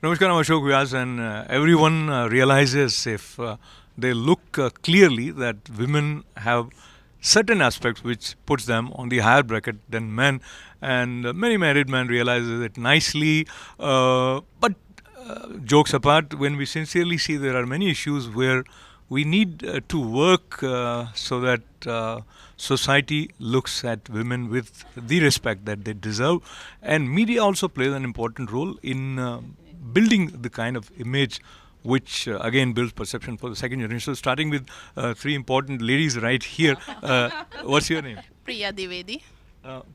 Namaskar, I'm Ashok Vyas, and everyone realizes if they look clearly that women have certain aspects which puts them on the higher bracket than men, and many married men realizes it nicely. But jokes apart, when we sincerely see there are many issues where we need to work so that society looks at women with the respect that they deserve, and media also plays an important role in building the kind of image which again builds perception for the second generation. So starting with three important ladies right here. What's your name? Priya Divedi.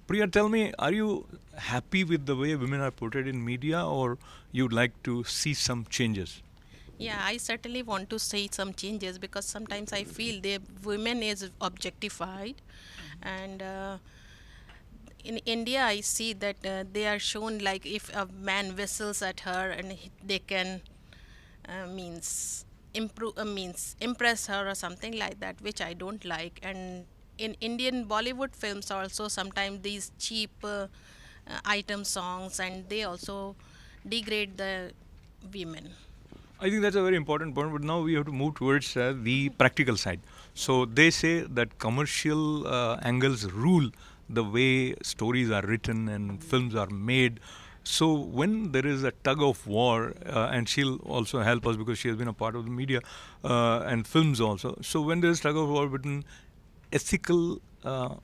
Priya, tell me, are you happy with the way women are portrayed in media, or you'd like to see some changes? Yeah, I certainly want to see some changes because sometimes I feel the women is objectified, and in India I see that they are shown like if a man whistles at her and they can means impress her or something like that, which I don't like. And in Indian Bollywood films also sometimes these cheap item songs, and they also degrade the women. I think that's a very important point, but now we have to move towards the practical side. So they say that commercial angles rule the way stories are written and films are made. So when there is a tug of war, and she'll also help us because she has been a part of the media and films also. So when there is tug of war between ethical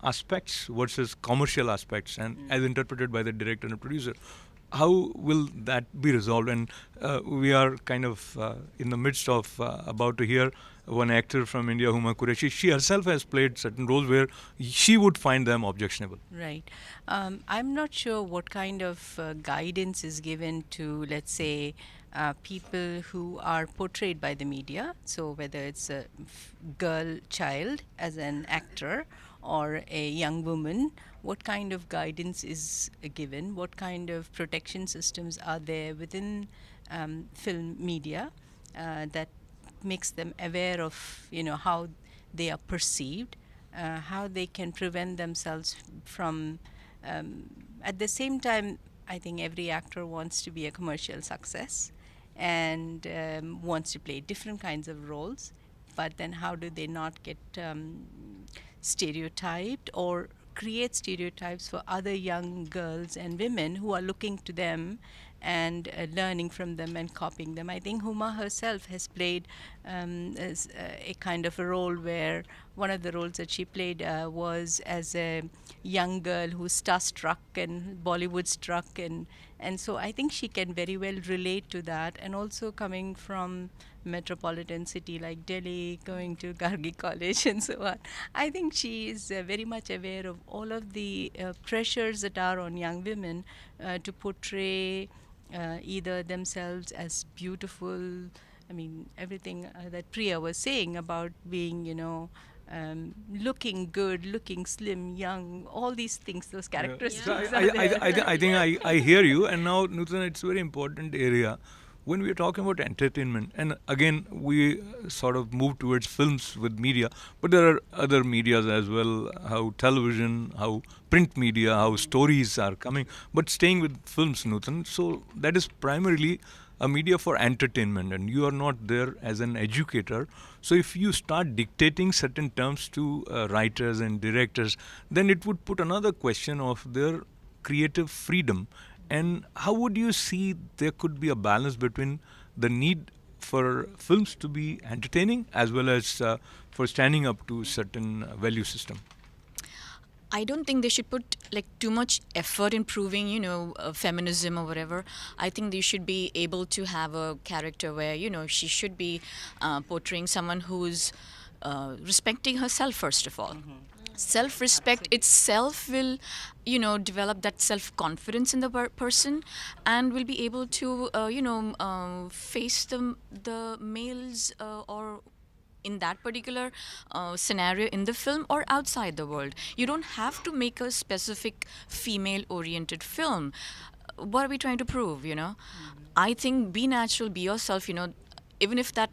aspects versus commercial aspects, and as interpreted by the director and producer, how will that be resolved? And we are kind of in the midst of about to hear one actor from India, Huma Qureshi. She herself has played certain roles where she would find them objectionable. Right. I'm not sure what kind of guidance is given to, let's say, people who are portrayed by the media. So whether it's a girl child as an actor or a young woman, what kind of guidance is given? What kind of protection systems are there within film media that makes them aware of, how they are perceived, how they can prevent themselves from. At the same time, I think every actor wants to be a commercial success and wants to play different kinds of roles. But then, how do they not get stereotyped or create stereotypes for other young girls and women who are looking to them and learning from them and copying them? I think Huma herself has played as a kind of a role where one of the roles that she played was as a young girl who's starstruck and Bollywood struck, and so I think she can very well relate to that. And also coming from metropolitan city like Delhi, going to Gargi College and so on, I think she is very much aware of all of the pressures that are on young women to portray either themselves as beautiful. I mean, everything that Priya was saying about being, looking good, looking slim, young, all these things, those characteristics. So are there. I think I hear you. And now, Nutan, it's a very important area when we are talking about entertainment. And again, we sort of move towards films with media, but there are other medias as well, how television, how print media, how stories are coming. But staying with films, Nutan, so that is primarily a media for entertainment, and you are not there as an educator. So if you start dictating certain terms to writers and directors, then it would put another question of their creative freedom. And how would you see there could be a balance between the need for films to be entertaining as well as for standing up to certain value system? I don't think they should put like too much effort in proving, feminism or whatever. I think they should be able to have a character where, she should be portraying someone who's respecting herself, first of all. Self-respect itself will, develop that self-confidence in the person, and will be able to, face the males or in that particular scenario in the film or outside the world. You don't have to make a specific female oriented film. what are we trying to prove, I think be natural, be yourself, even if that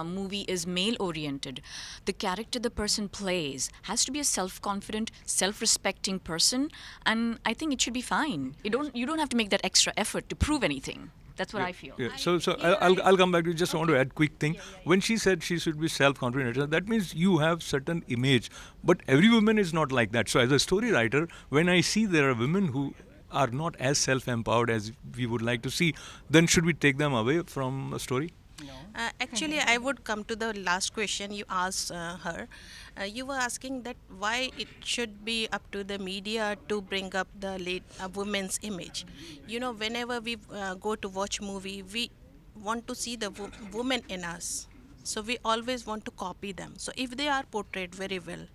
movie is male oriented, the character the person plays has to be a self-confident, self-respecting person, and I think it should be fine. You don't have to make that extra effort to prove anything. That's what I feel. Yeah. So I'll come back to you. Just want to add quick thing. When she said she should be self-confident, that means you have certain image, but every woman is not like that. So as a story writer, when I see there are women who are not as self-empowered as we would like to see, then should we take them away from a story? Actually, I would come to the last question you asked her. You were asking that why it should be up to the media to bring up the women's image. Whenever we go to watch movie, we want to see the woman in us. So we always want to copy them. So if they are portrayed very well,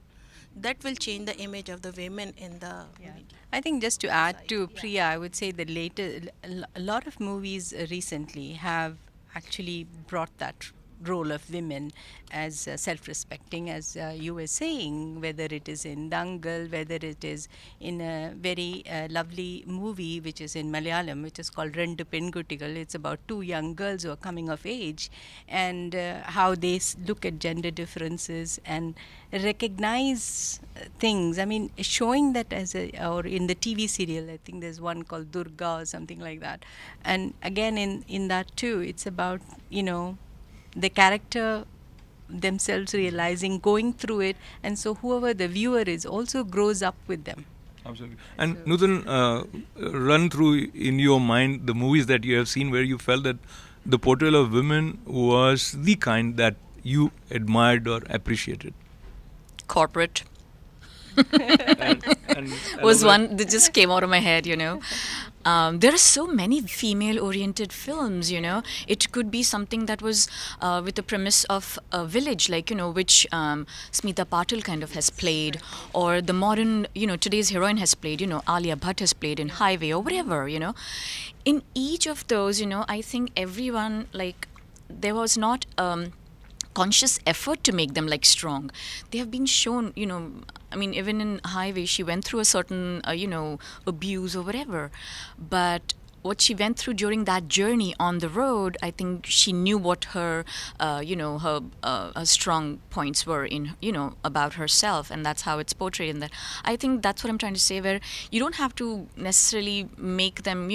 that will change the image of the women in the media. I think just to add to Priya, I would say that a lot of movies recently have actually brought that role of women as self-respecting, as you were saying, whether it is in Dangal, whether it is in a very lovely movie which is in Malayalam, which is called Rendu Penkuttigal. It's about two young girls who are coming of age, and how they look at gender differences and recognize things. I mean, showing that or in the TV serial, I think there's one called Durga or something like that. And again, in that too, it's about, the character themselves realizing, going through it, and so whoever the viewer is also grows up with them. Absolutely. And Nutan, run through in your mind the movies that you have seen where you felt that the portrayal of women was the kind that you admired or appreciated. Corporate And was one that just came out of my head, there are so many female-oriented films, It could be something that was with the premise of a village, like, which Smita Patil kind of has played, or the modern, today's heroine has played, Alia Bhatt has played in Highway or whatever, In each of those, I think everyone, there was not conscious effort to make them strong. They have been shown, even in Highway, she went through a certain, abuse or whatever. But what she went through during that journey on the road, I think she knew what her, her strong points were in, about herself, and that's how it's portrayed in that. I think that's what I'm trying to say, where you don't have to necessarily make them,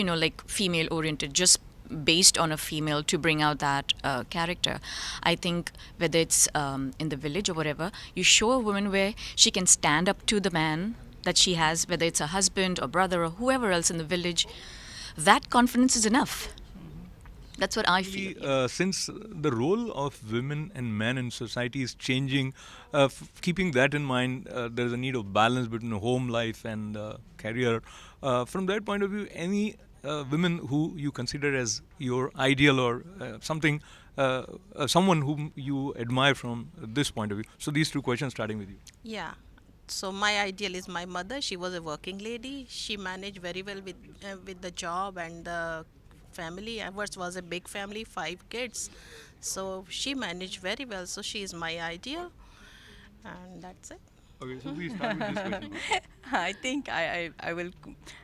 female-oriented, just based on a female to bring out that character. I think whether it's in the village or whatever, you show a woman where she can stand up to the man that she has, whether it's a husband or brother or whoever else in the village. That confidence is enough. That's what I feel. Since the role of women and men in society is changing, keeping that in mind, there's a need of balance between home life and career. From that point of view, any women who you consider as your ideal or something, someone whom you admire from this point of view? So these two questions starting with you. Yeah. So my ideal is my mother. She was a working lady. She managed very well with the job and the family. Ours was a big family, 5 kids. So she managed very well. So she is my ideal, and that's it. Okay, so we start with this question. I think I will.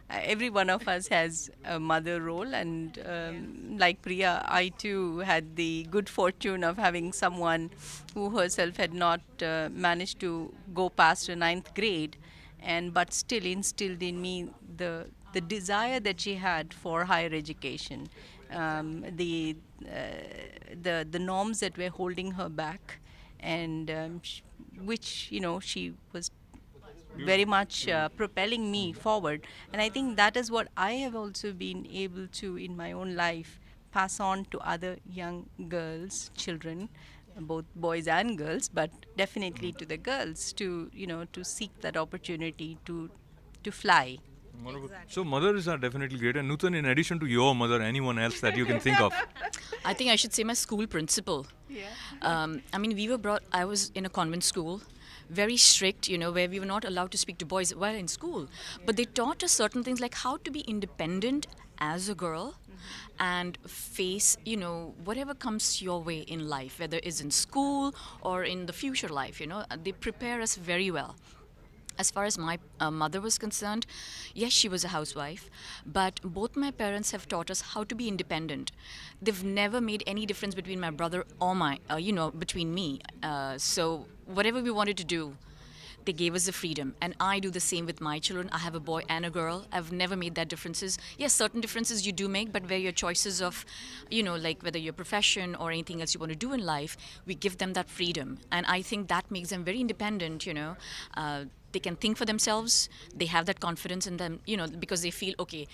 Every one of us has a mother role, and like Priya, I too had the good fortune of having someone who herself had not managed to go past the 9th grade, and but still instilled in me the desire that she had for higher education, the norms that were holding her back, and which she was very much propelling me forward. And I think that is what I have also been able to, in my own life, pass on to other young girls, children, both boys and girls, but definitely to the girls, to to seek that opportunity to fly. Wonderful. Exactly. So mothers are definitely great. And Nutan, in addition to your mother, anyone else that you can think of? I think I should say my school principal. Yeah. I was in a convent school, very strict, where we were not allowed to speak to boys while in school. But they taught us certain things like how to be independent as a girl and face, whatever comes your way in life, whether it's in school or in the future life, They prepare us very well. As far as my mother was concerned, yes, she was a housewife, but both my parents have taught us how to be independent. They've never made any difference between my brother or between me. So whatever we wanted to do, they gave us the freedom, and I do the same with my children. I have a boy and a girl. I've never made that differences. Yes, certain differences you do make, but where your choices of, like whether your profession or anything else you want to do in life, we give them that freedom, and I think that makes them very independent. They can think for themselves. They have that confidence in them, because they feel okay.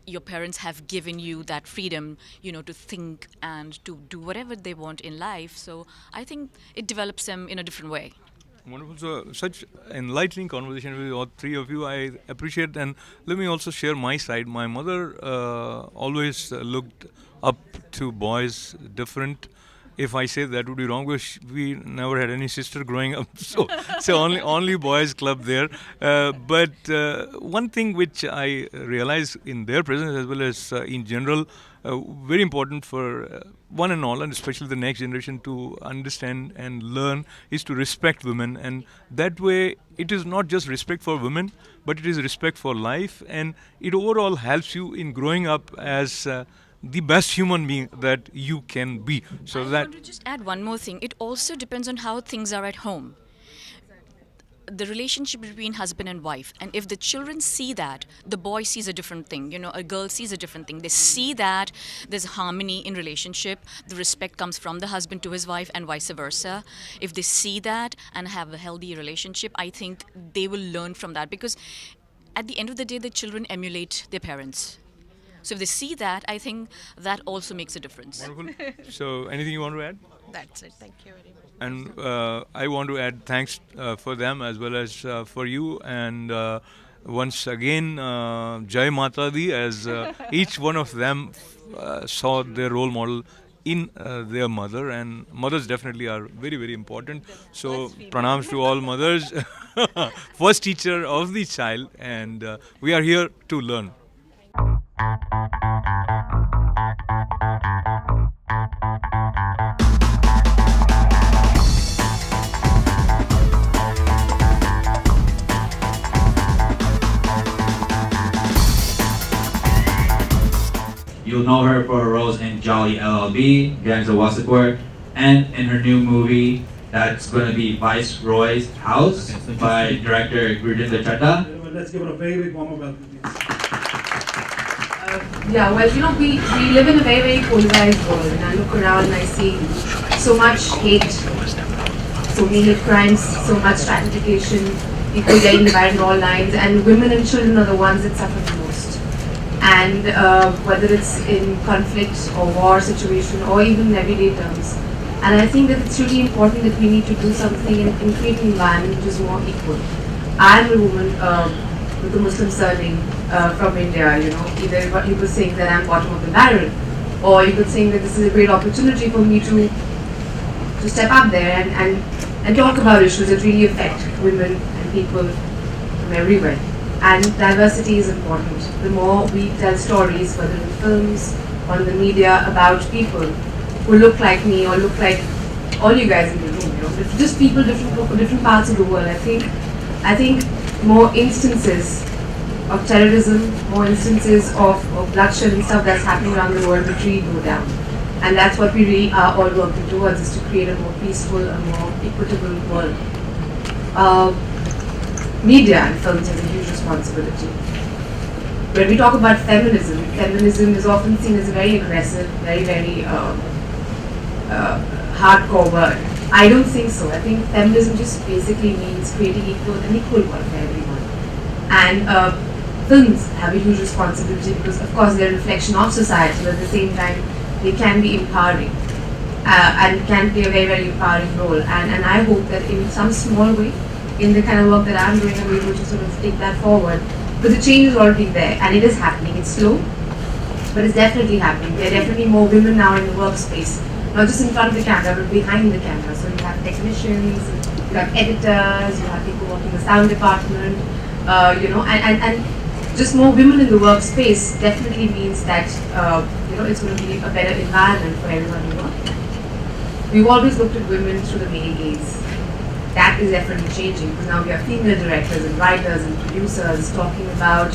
Your parents have given you that freedom, to think and to do whatever they want in life. So I think it develops them in a different way. Wonderful. So, such enlightening conversation with all three of you. I appreciate. And let me also share my side. My mother always looked up to boys different. If I say that would be wrong, because we never had any sister growing up, so only boys club there. But one thing which I realize in their presence as well as in general, very important for one and all, and especially the next generation to understand and learn, is to respect women, and that way it is not just respect for women, but it is respect for life, and it overall helps you in growing up as the best human being that you can be. So I that want to just add one more thing. It also depends on how things are at home. The relationship between husband and wife, and if the children see that, the boy sees a different thing, a girl sees a different thing. They see that there's harmony in relationship, the respect comes from the husband to his wife and vice versa. If they see that and have a healthy relationship, I think they will learn from that, because at the end of the day the children emulate their parents. So if they see that, I think that also makes a difference. wonderful. So anything you want to add? That's it. Thank you very much. And I want to add thanks for them as well as for you. And once again, Jai Mata Di, as each one of them saw their role model in their mother. And mothers definitely are very, very important. So pranams to all mothers. First teacher of the child. And we are here to learn. You'll know her for her roles in Jolly LLB, Gangs of Wasseypur, and in her new movie that's going to be Viceroy's House by director Gurinder Chatta. Let's give it a very big warm up. Yeah, well, we live in a very, very polarized world, and I look around and I see so much hate, so many hate crimes, so much stratification, people getting divided in all lines, and women and children are the ones that suffer the most. And whether it's in conflict or war situation or even in everyday terms. And I think that it's really important that we need to do something in creating an environment which is more equal. I'm a woman with a Muslim surname from India, either you could think that I'm bottom of the barrel, or you could think that this is a great opportunity for me to step up there and talk about issues that really affect women and people from everywhere. And diversity is important. The more we tell stories, whether in films or in the media, about people who look like me or look like all you guys in the room, just people different parts of the world. I think more instances of terrorism, more instances of bloodshed and stuff that's happening around the world would really go down. And that's what we really are all working towards, is to create a more peaceful and more equitable world. Media and films has a huge responsibility. When we talk about feminism is often seen as a very aggressive, very, very hardcore word. I don't think so. I think feminism just basically means creating an equal world for everyone. And films have a huge responsibility because, of course, they're a reflection of society, but at the same time, they can be empowering and can play a very, very empowering role. And I hope that in some small way, in the kind of work that I'm doing, I'm able to sort of take that forward. But the change is already there, and it is happening. It's slow, but it's definitely happening. There are definitely more women now in the workspace, not just in front of the camera, but behind the camera. So you have technicians, you have editors, you have people working in the sound department, and just more women in the workspace definitely means that it's going to be a better environment for everyone to work. We've always looked at women through the male gaze. that is definitely changing because now we have female directors and writers and producers talking about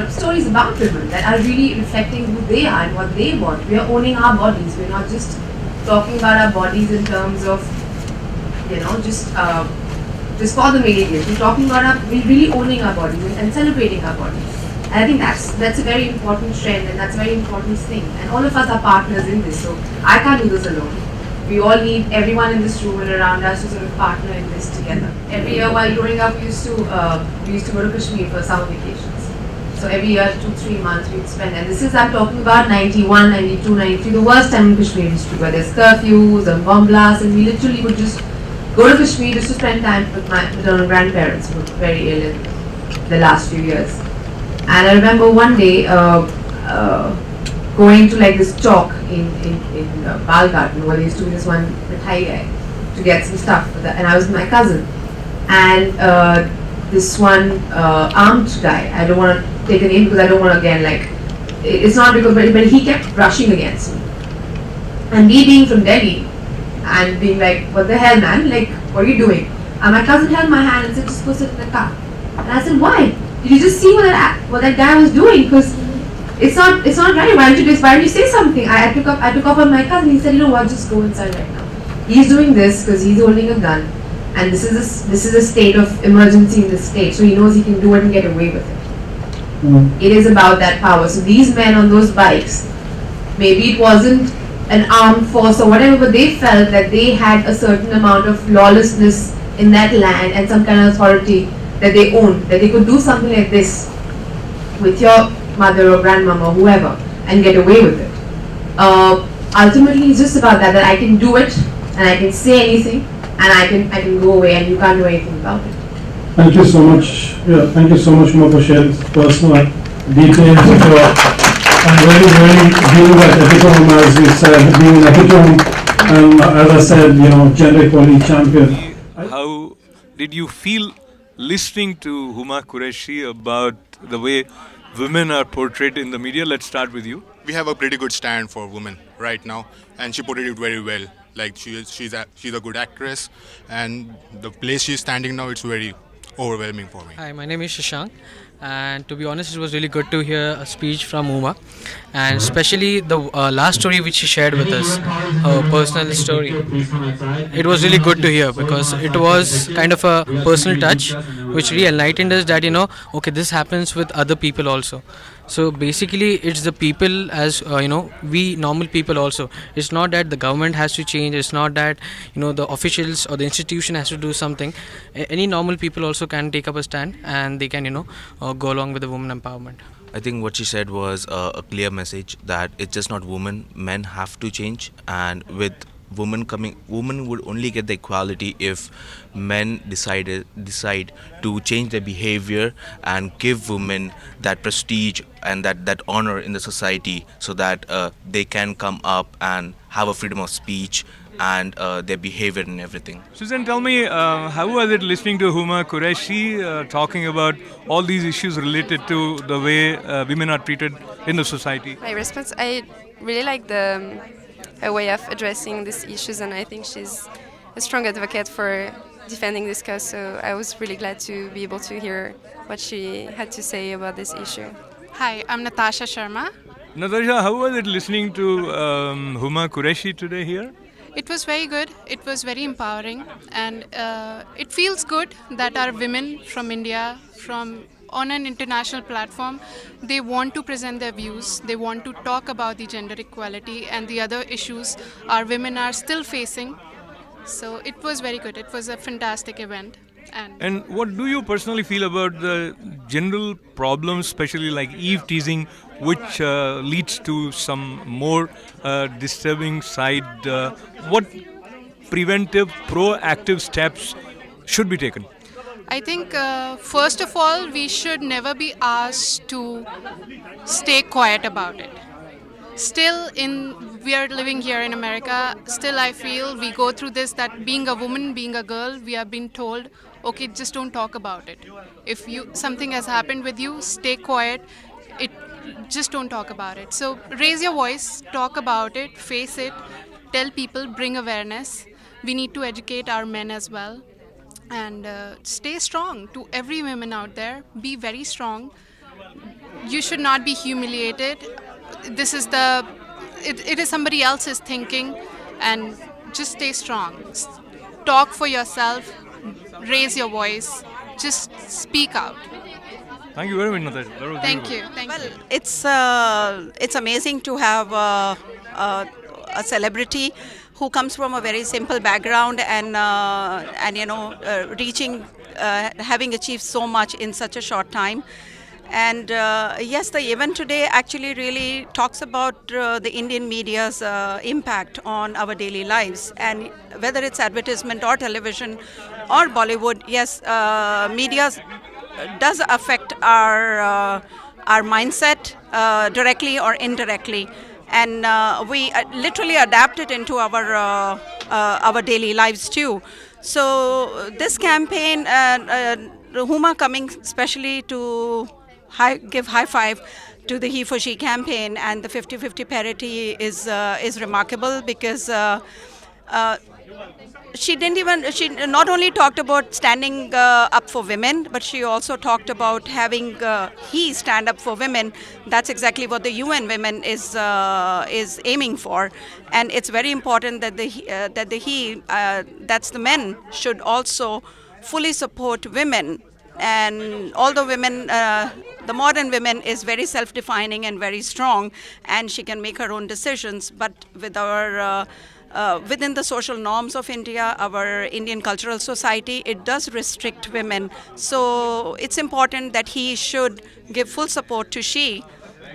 stories about women that are really reflecting who they are and what they want. We are owning our bodies. We're not just talking about our bodies in terms of just for the male gaze. We're talking about we're really owning our bodies and celebrating our bodies. And I think that's a very important trend and that's a very important thing. And all of us are partners in this. So I can't do this alone. We all need everyone in this room and around us to sort of partner in this together. Every year while growing up, we used to go to Kashmir for summer vacations. So every year, 2-3 months we'd spend, and this is, I'm talking about 91, 92, 93, the worst time in Kashmir history, where there's curfews and bomb blasts, and we literally would just go to Kashmir just to spend time with my maternal grandparents who were very ill in the last few years. And I remember one day going to like this chalk in Balghat, where they used to do this one mithai guy to get some stuff, and I was with my cousin, and this one armed guy, I don't want to take a name because I don't want to again it's not because but he kept brushing against me, and me being from Delhi and being like, what the hell man, like what are you doing? And my cousin held my hand and said, just go sit in the car. And I said, why? Did you just see what that guy was doing? Because it's not right. Why don't you say something? I took up on my cousin. He said, you know what, just go inside right now. He's doing this because he's holding a gun, and this is a state of emergency in the state, so he knows he can do it and get away with it. It is about that power. So these men on those bikes, maybe it wasn't an armed force or whatever, but they felt that they had a certain amount of lawlessness in that land and some kind of authority that they owned, that they could do something like this with your mother or grandmama or whoever and get away with it. Ultimately, it's just about that I can do it and I can say anything and I can go away and you can't do anything about it. Thank you so much. Yeah, thank you so much, Huma, for sharing personal details of your and very being that epitome, as we said, being an epitome, and as I said, gender equality champion. How did you feel listening to Huma Qureshi about the way women are portrayed in the media? Let's start with you. We have a pretty good stand for women right now, and she portrayed it very well. Like she's a good actress, and the place she's standing now, it's very overwhelming for me. Hi, my name is Shashank, and to be honest, it was really good to hear a speech from Huma, and especially the last story which she shared with us, her personal story. It was really good to hear because it was kind of a personal touch which really enlightened us that okay, this happens with other people also. So basically it's the people as we normal people also. It's not that the government has to change, it's not that the officials or the institution has to do something. Any normal people also can take up a stand and they can go along with the women empowerment. I think what she said was a clear message that it's just not women, men have to change, and with women would only get the equality if men decide to change their behavior and give women that prestige and that honor in the society, so that they can come up and have a freedom of speech and their behavior and everything. Susan, tell me, how was it listening to Huma Qureshi talking about all these issues related to the way women are treated in the society? My response, I really like her way of addressing these issues, and I think she's a strong advocate for defending this cause, so I was really glad to be able to hear what she had to say about this issue. Hi, I'm Natasha Sharma. Natasha, how was it listening to Huma Qureshi today here? It was very good, it was very empowering, and it feels good that our women from India, on an international platform, they want to present their views, they want to talk about the gender equality and the other issues our women are still facing. So it was very good, it was a fantastic event. And what do you personally feel about the general problems, especially like eve teasing, which leads to some more disturbing side? What preventive, proactive steps should be taken? I think first of all, we should never be asked to stay quiet about it. Still, we are living here in America, still I feel we go through this, that being a woman, being a girl, we are being told, okay, just don't talk about it. If something has happened with you, stay quiet, just don't talk about it. So raise your voice, talk about it, face it, tell people, bring awareness. We need to educate our men as well. and stay strong. To every woman out there, be very strong. You should not be humiliated. This is it is somebody else's thinking, and just stay strong. Talk for yourself, raise your voice, just speak out. Thank you very much, Natasha. That was Thank beautiful. you. Thank you. It's amazing to have a celebrity who comes from a very simple background and reaching having achieved so much in such a short time. And yes, the event today actually really talks about the Indian media's impact on our daily lives, and whether it's advertisement or television or Bollywood, yes, media does affect our mindset directly or indirectly, and we literally adapt it into our daily lives too. So this campaign, Huma coming especially to give high five to the He for She campaign and the 50-50 parity is remarkable, because she not only talked about standing up for women, but she also talked about having he stand up for women. That's exactly what the UN Women is aiming for, and it's very important that that's the men should also fully support women. And all the women, the modern women is very self-defining and very strong, and she can make her own decisions. But with our within the social norms of India, our Indian cultural society, it does restrict women. So it's important that he should give full support to she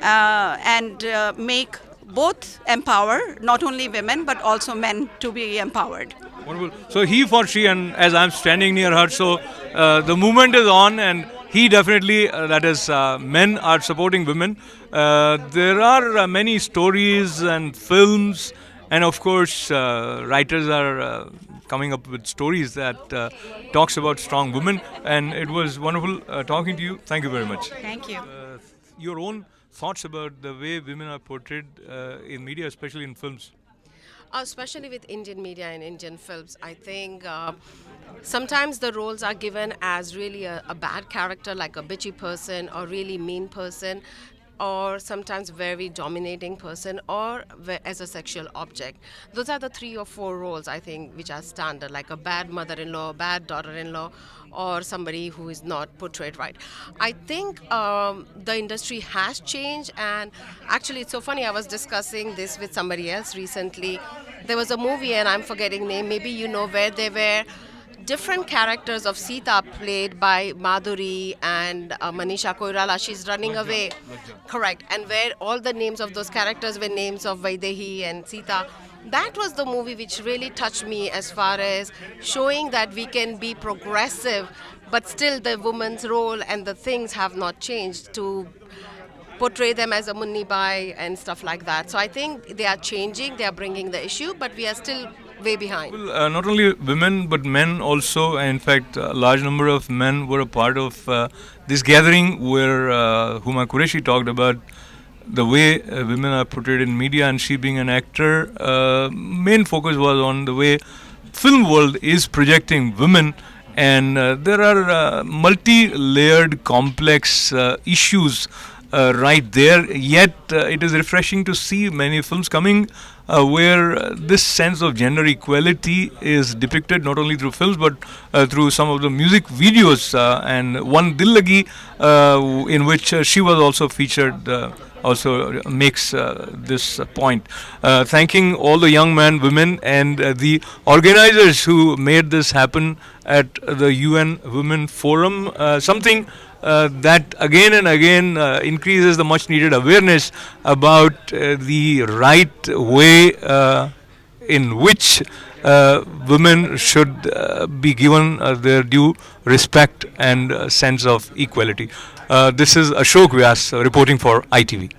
and make both empower not only women but also men to be empowered. Wonderful. So he for she, and as I'm standing near her, so the movement is on, and he definitely, that is, men are supporting women. There are many stories and films, and of course, writers are coming up with stories that talks about strong women. And it was wonderful talking to you. Thank you very much. Thank you. Your own thoughts about the way women are portrayed in media, especially in films? Especially with Indian media and Indian films, I think sometimes the roles are given as really a bad character, like a bitchy person or really mean person, or sometimes very dominating person, or as a sexual object. Those are the 3 or 4 roles, I think, which are standard, like a bad mother-in-law, bad daughter-in-law, or somebody who is not portrayed right. I think the industry has changed, and actually it's so funny, I was discussing this with somebody else recently. There was a movie, and I'm forgetting name, maybe you know, where they were different characters of Sita played by Madhuri and Manisha Koirala. She's running away. Correct. And where all the names of those characters were names of Vaidehi and Sita. That was the movie which really touched me, as far as showing that we can be progressive, but still the woman's role and the things have not changed to portray them as a Munni Bai and stuff like that. So I think they are changing, they are bringing the issue, but we are still way behind. Well, not only women but men also. In fact, a large number of men were a part of this gathering where Huma Qureshi talked about the way women are portrayed in media, and she being an actor, main focus was on the way film world is projecting women, and there are multi-layered complex issues right there, yet it is refreshing to see many films coming where this sense of gender equality is depicted not only through films but through some of the music videos, and one Dil Lagi in which she was also featured also makes this point. Thanking all the young men, women and the organizers who made this happen at the UN Women Forum, something that again and again increases the much needed awareness about the right way in which women should be given their due respect and sense of equality. This is Ashok Vyas reporting for ITV.